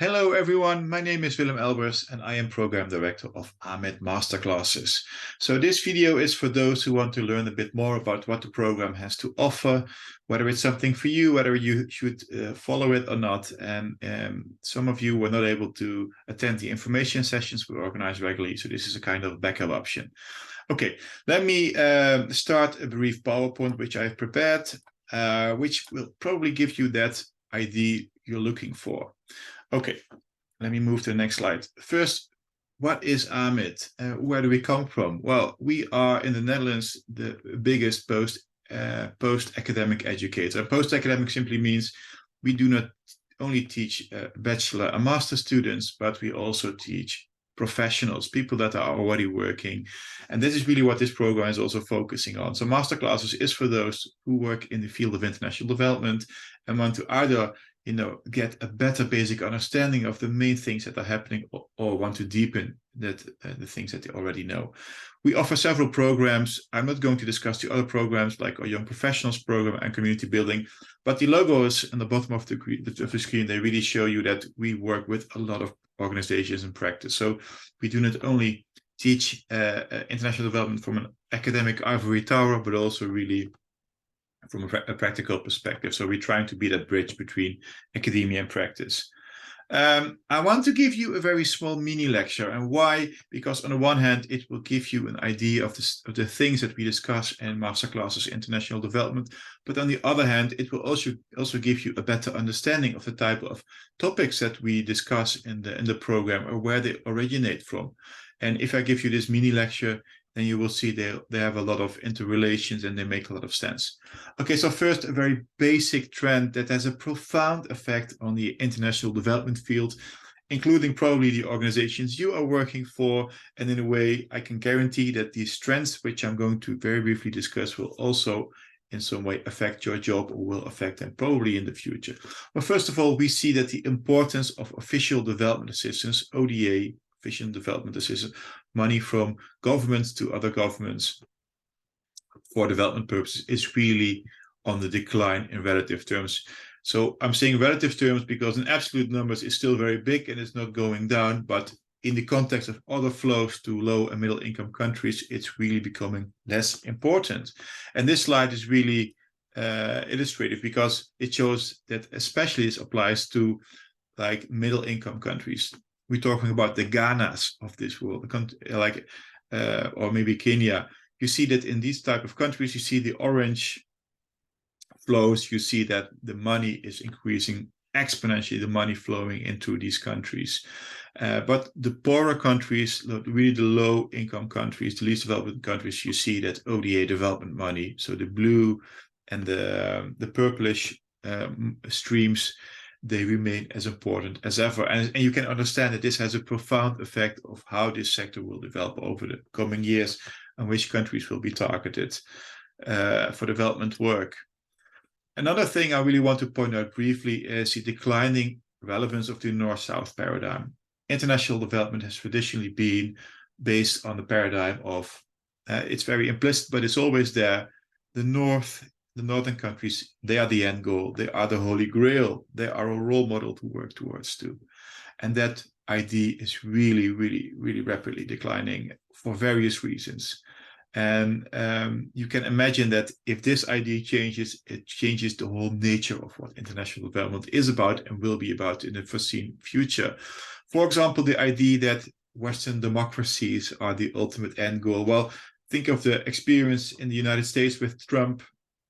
Hello everyone, my name is Willem Elbers and I am Program Director of AMET Masterclasses. So this video is for those who want to learn a bit more about what the program has to offer, whether it's something for you, whether you should follow it or not. And some of you were not able to attend the information sessions we organize regularly, so this is a kind of backup option. Okay, let me start a brief PowerPoint which I've prepared, which will probably give you that idea you're looking for. Okay, let me move to the next slide. First, what is AMIT? Where do we come from? Well, we are in the Netherlands the biggest post-academic educator. Post-academic simply means we do not only teach bachelor and master students, but we also teach professionals, people that are already working. And this is really what this program is also focusing on. So Masterclasses is for those who work in the field of international development and want to either get a better basic understanding of the main things that are happening or want to deepen the things that they already know. We offer several programs. I'm not going to discuss the other programs like our Young Professionals program and community building, but the logos on the bottom of the screen, they really show you that we work with a lot of organizations in practice. So we do not only teach international development from an academic ivory tower, but also really from a practical perspective. So we're trying to be that bridge between academia and practice. I want to give you a very small mini lecture. And why? Because on the one hand, it will give you an idea of the things that we discuss in Masterclasses International Development. But on the other hand, it will also give you a better understanding of the type of topics that we discuss in the program or where they originate from. And if I give you this mini lecture, then you will see they have a lot of interrelations and they make a lot of sense. Okay, so first, a very basic trend that has a profound effect on the international development field, including probably the organizations you are working for. And in a way, I can guarantee that these trends, which I'm going to very briefly discuss, will also in some way affect your job or will affect them probably in the future. Well, first of all, we see that the importance of official development assistance, ODA, official development assistance, money from governments to other governments for development purposes is really on the decline in relative terms. So I'm saying relative terms because in absolute numbers it's still very big and it's not going down, but in the context of other flows to low and middle income countries, it's really becoming less important. And this slide is really illustrative because it shows that especially this applies to like middle income countries. We're talking about the Ghanas of this world, or maybe Kenya. You see that in these type of countries, you see the orange flows. You see that the money is increasing exponentially, the money flowing into these countries. But the poorer countries, really the low income countries, the least developed countries, you see that ODA development money, so the blue and the purplish streams, they remain as important as ever. And you can understand that this has a profound effect of how this sector will develop over the coming years and which countries will be targeted for development work. Another thing I really want to point out briefly is the declining relevance of the North-South paradigm. International development has traditionally been based on the paradigm of, it's very implicit, but it's always there, the northern countries, they are the end goal. They are the holy grail. They are a role model to work towards too. And that idea is really, really, really rapidly declining for various reasons. And you can imagine that if this idea changes, it changes the whole nature of what international development is about and will be about in the foreseen future. For example, the idea that Western democracies are the ultimate end goal. Well, think of the experience in the United States with Trump,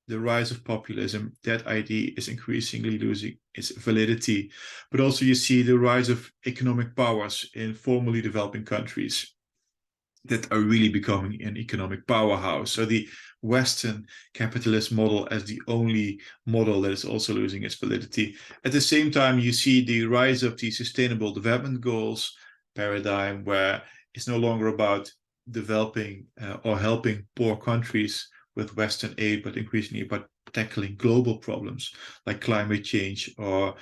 the rise of populism. That idea is increasingly losing its validity. But also you see the rise of economic powers in formerly developing countries that are really becoming an economic powerhouse. So the Western capitalist model as the only model that is also losing its validity. At the same time, you see the rise of the sustainable development goals paradigm, where it's no longer about developing or helping poor countries with Western aid, but increasingly about tackling global problems like climate change or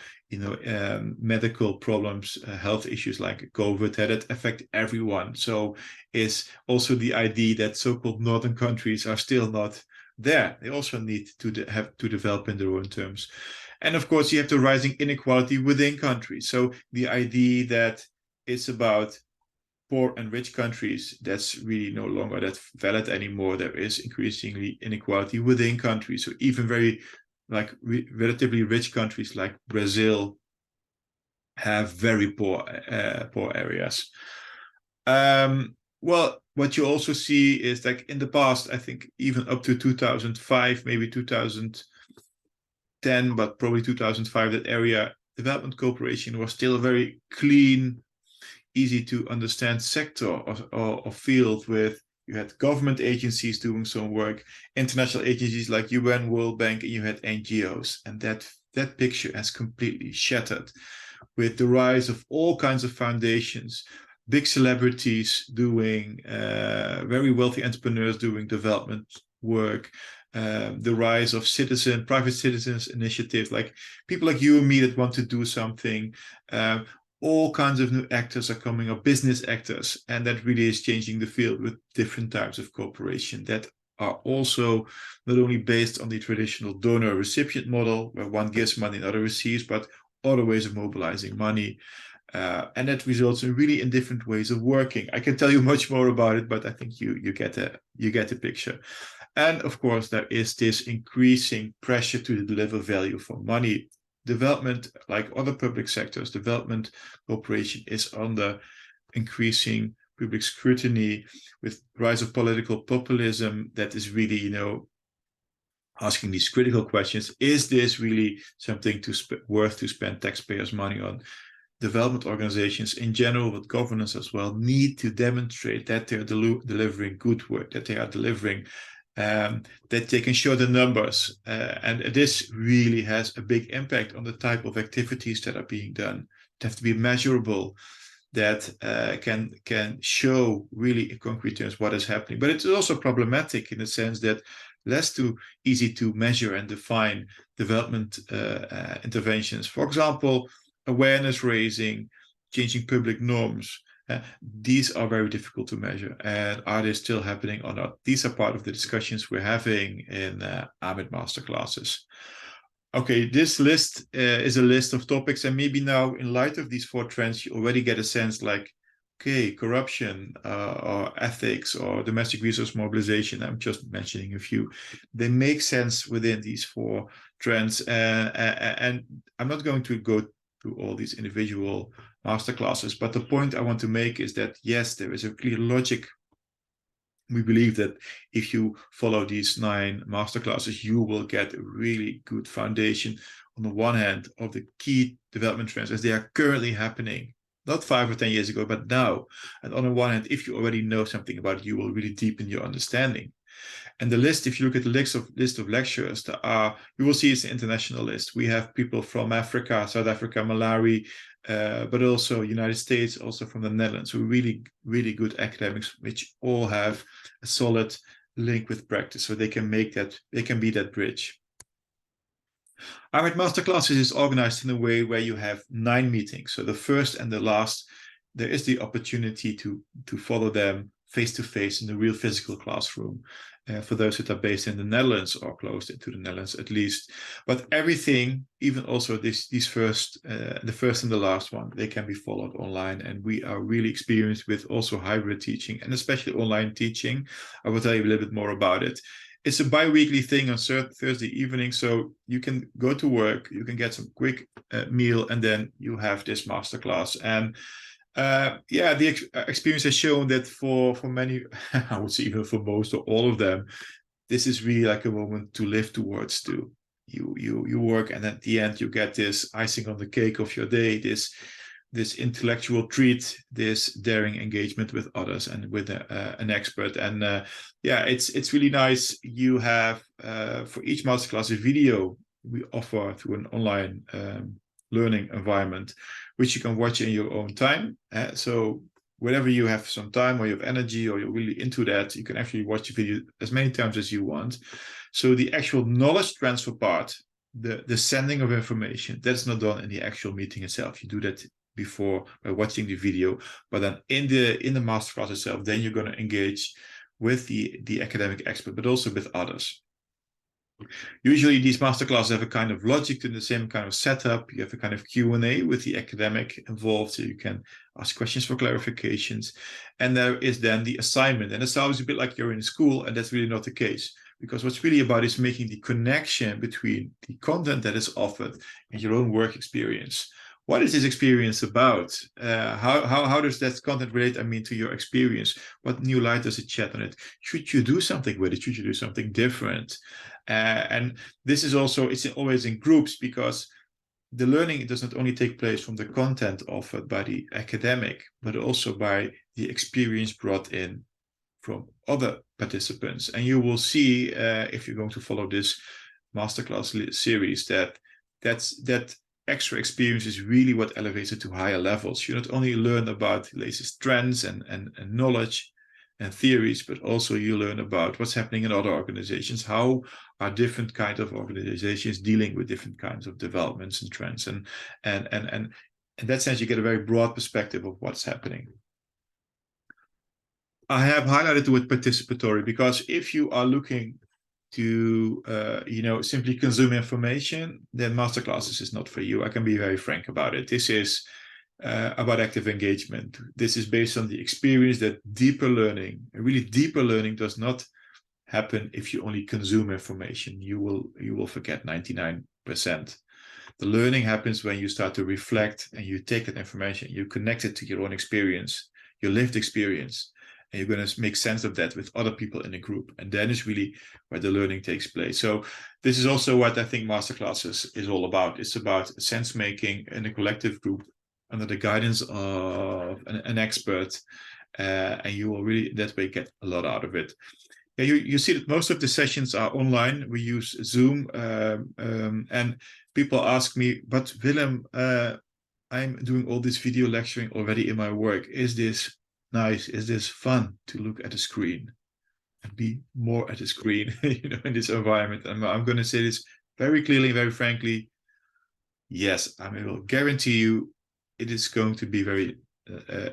medical problems, health issues like COVID that affect everyone. So is also the idea that so-called northern countries are still not there. They also need to have to develop in their own terms. And of course, you have the rising inequality within countries. So the idea that it's about poor and rich countries, that's really no longer that valid anymore. There is increasingly inequality within countries. So even very relatively rich countries like Brazil have very poor areas. Well, what you also see is like in the past, I think even up to 2005, maybe 2010, but probably 2005, that area development cooperation was still a very clean, easy to understand sector or field with you had government agencies doing some work, international agencies like UN, World Bank, and you had NGOs. And that picture has completely shattered with the rise of all kinds of foundations, big celebrities doing, very wealthy entrepreneurs doing development work, the rise of private citizens initiatives, like people like you and me that want to do something. All kinds of new actors are coming up, business actors, and that really is changing the field with different types of cooperation that are also not only based on the traditional donor-recipient model, where one gives money and other receives, but other ways of mobilizing money. And that results in really in different ways of working. I can tell you much more about it, but I think you get the picture. And of course, there is this increasing pressure to deliver value for money. Development, like other public sectors, development cooperation is under increasing public scrutiny with rise of political populism that is really, asking these critical questions. Is this really something worth to spend taxpayers' money on? Development organizations in general, with governance as well, need to demonstrate that they're delivering good work, that they are delivering, that they can show the numbers. And this really has a big impact on the type of activities that are being done. They have to be measurable, that can show really in concrete terms what is happening. But it's also problematic in the sense that less too easy to measure and define development interventions. For example, awareness raising, changing public norms. These are very difficult to measure. And are they still happening or not? These are part of the discussions we're having in AMIT Masterclasses. Okay, this list is a list of topics. And maybe now, in light of these 4 trends, you already get a sense like, okay, corruption or ethics or domestic resource mobilization, I'm just mentioning a few. They make sense within these 4 trends. And I'm not going to go through all these individual masterclasses, but the point I want to make is that, yes, there is a clear logic. We believe that if you follow these 9 masterclasses, you will get a really good foundation, on the one hand, of the key development trends as they are currently happening, not 5 or 10 years ago, but now. And on the one hand, if you already know something about it, you will really deepen your understanding. And the list, if you look at the list of lecturers, you will see it's an international list. We have people from Africa, South Africa, Malawi, but also United States, also from the Netherlands. So really, really good academics, which all have a solid link with practice, so they can be that bridge. AMIT Masterclasses is organized in a way where you have 9 meetings. So the first and the last, there is the opportunity to follow them face-to-face in the real physical classroom, for those that are based in the Netherlands or close to the Netherlands at least. But everything, even also the first and the last one, they can be followed online. And we are really experienced with also hybrid teaching and especially online teaching. I will tell you a little bit more about it. It's a bi-weekly thing on Thursday evening, so you can go to work, you can get some quick meal, and then you have this masterclass. And the experience has shown that for many, I would say even for most or all of them, this is really like a moment to live towards too. You work, and at the end you get this icing on the cake of your day, this intellectual treat, this daring engagement with others and with an expert. And it's really nice. You have for each masterclass a video we offer through an online learning environment, which you can watch in your own time. So whenever you have some time or you have energy or you're really into that, you can actually watch the video as many times as you want. So the actual knowledge transfer part, the sending of information, that's not done in the actual meeting itself. You do that before by watching the video, but then in the masterclass itself, then you're going to engage with the academic expert, but also with others. Usually these masterclasses have a kind of logic to the same kind of setup. You have a kind of Q&A with the academic involved, so you can ask questions for clarifications. And there is then the assignment. And it sounds a bit like you're in school, and that's really not the case. Because what's really about is making the connection between the content that is offered and your own work experience. What is this experience about? How does that content relate, to your experience? What new light does it shed on it? Should you do something with it? Should you do something different? And this is also, it's always in groups, because the learning does not only take place from the content offered by the academic, but also by the experience brought in from other participants. And you will see, if you're going to follow this masterclass series, that extra experience is really what elevates it to higher levels. You not only learn about the latest trends and knowledge and theories, but also you learn about what's happening in other organizations. How are different kinds of organizations dealing with different kinds of developments and trends? And in that sense, you get a very broad perspective of what's happening. I have highlighted the word participatory, because if you are looking to simply consume information, then masterclasses is not for you. I can be very frank about it. This is about active engagement. This is based on the experience that really deeper learning does not happen if you only consume information. You will forget 99%. The learning happens when you start to reflect and you take that information, you connect it to your own experience, your lived experience, and you're going to make sense of that with other people in a group. And then is really where the learning takes place. So this is also what I think masterclasses is all about. It's about sense making in a collective group under the guidance of an expert, and you will really that way get a lot out of it. Yeah, you see that most of the sessions are online. We use Zoom, and people ask me, but Willem, I'm doing all this video lecturing already in my work. Is this nice? Is this fun to look at a screen and be more at a screen, in this environment? And I'm going to say this very clearly, very frankly. Yes, I will guarantee you it is going to be very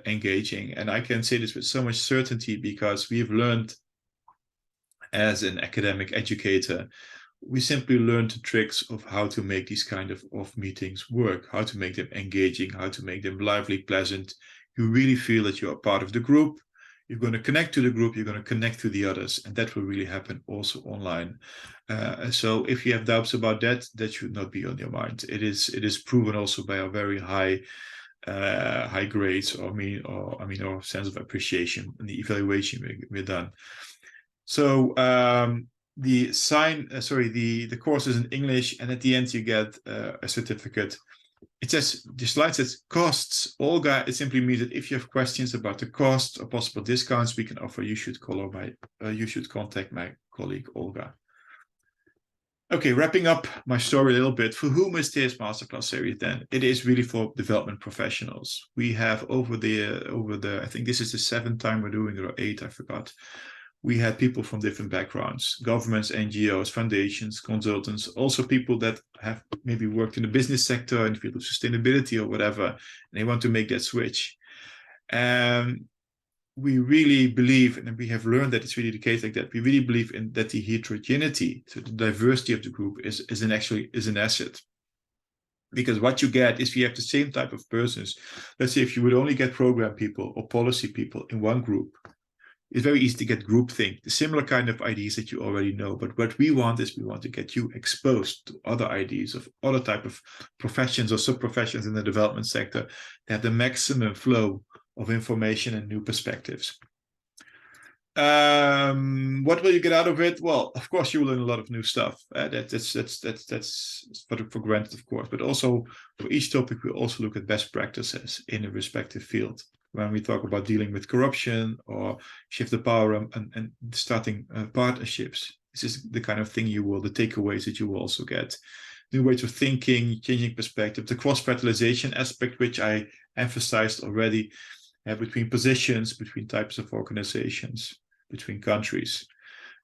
engaging. And I can say this with so much certainty, because we've learned as an academic educator, we simply learned the tricks of how to make these kind of meetings work, how to make them engaging, how to make them lively, pleasant. You really feel that you are part of the group. You're going to connect to the group. You're going to connect to the others. And that will really happen also online. So if you have doubts about that, that should not be on your mind. It is proven also by a very high grades, or sense of appreciation and the evaluation we're done. So the course is in English, and at the end you get a certificate. It says, the slide says costs. Olga, it simply means that if you have questions about the cost or possible discounts we can offer, you should contact my colleague Olga. Okay, wrapping up my story a little bit. For whom is this masterclass series then? It is really for development professionals. We have over the I think this is the 7th time we're doing it, or 8, I forgot. We had people from different backgrounds, governments, NGOs, foundations, consultants, also people that have maybe worked in the business sector in the field of sustainability or whatever, and they want to make that switch. We really believe, and we have learned that it's really the case like that, we really believe in that the heterogeneity, so the diversity of the group is an asset. Because what you get is, if you have the same type of persons, let's say if you would only get program people or policy people in one group, it's very easy to get groupthink, the similar kind of ideas that you already know. But what we want is, we want to get you exposed to other ideas of other type of professions or sub-professions in the development sector that have the maximum flow of information and new perspectives. What will you get out of it? Well, of course, you will learn a lot of new stuff. That's for granted, of course. But also, for each topic, we also look at best practices in a respective field. When we talk about dealing with corruption or shift the power and starting partnerships, this is the kind of thing the takeaways that you will also get. New ways of thinking, changing perspective, the cross-fertilization aspect, which I emphasized already, between positions, between types of organizations, between countries.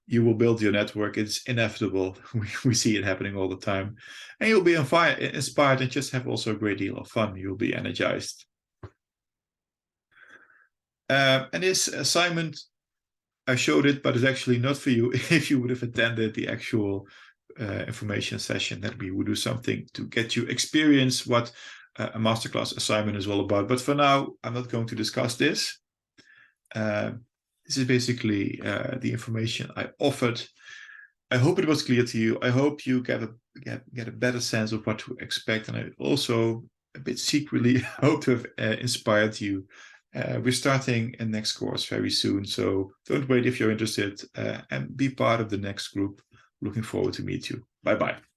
You will build your network. It's inevitable. We see it happening all the time. And you'll be inspired and just have also a great deal of fun. You'll be energized. And this assignment, I showed it, but it's actually not for you if you would have attended the actual information session that we will do something to get you experience what a masterclass assignment is all about. But for now, I'm not going to discuss this. This is basically the information I offered. I hope it was clear to you. I hope you get a better sense of what to expect, and I also a bit secretly hope to have inspired you. We're starting a next course very soon, so don't wait if you're interested, and be part of the next group. Looking forward to meet you. Bye-bye.